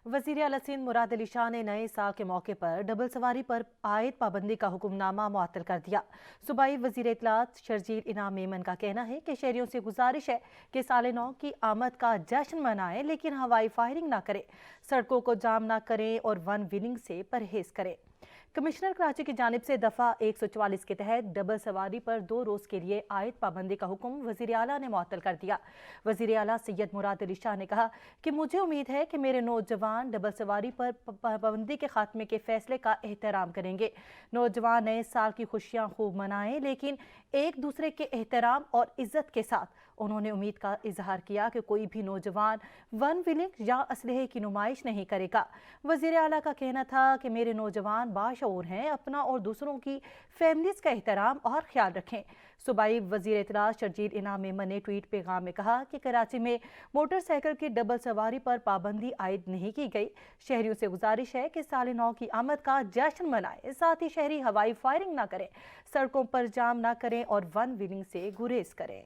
वजीर आला सिंध मुराद अली शाह ने नए साल के मौके पर डबल सवारी पर आयद पाबंदी का हुक्मनामा मुअत्तल कर दिया। सूबाई वजीर इत्तलात शर्जील इनाम मेमन का कहना है कि शहरियों से गुजारिश है कि साल नौ की आमद का जश्न मनाएं, लेकिन हवाई फायरिंग ना करें, सड़कों को जाम ना करें और वन व्हीलिंग से परहेज करें। कमिश्नर कराची की जानिब से दफ़ा 144 के तहत डबल सवारी पर 2 रोज़ के लिए आयद पाबंदी का हुक्म वज़ीर आला ने मुअत्तल कर दिया। वज़ीर आला सैयद मुराद अली शाह ने कहा कि मुझे उम्मीद है कि मेरे नौजवान डबल सवारी पर पाबंदी के खात्मे के फैसले का एहतराम करेंगे। नौजवान नए साल की खुशियां खूब मनाएं, लेकिन एक दूसरे के एहतराम और इज्जत के साथ। उन्होंने उम्मीद का इजहार किया कि कोई भी नौजवान वन व्हीलिंग या असलहे की नुमाइश नहीं करेगा। वज़ीर आला का कहना था कि मेरे नौजवान बाशऊर हैं, अपना और दूसरों की फैमिलीज का एहतराम और ख्याल रखें। सूबाई वज़ीर इत्तलात शर्जील इनाम मेमन ने ट्वीट पैगाम में कहा कि कराची में मोटरसाइकिल की डबल सवारी पर पाबंदी आयद नहीं की गई। शहरियों से गुजारिश है कि साल नौ की आमद का जश्न मनाएं, साथ ही शहरी हवाई फायरिंग ना करें, सड़कों पर जाम ना करें और वन व्हीलिंग से गुरेज करें।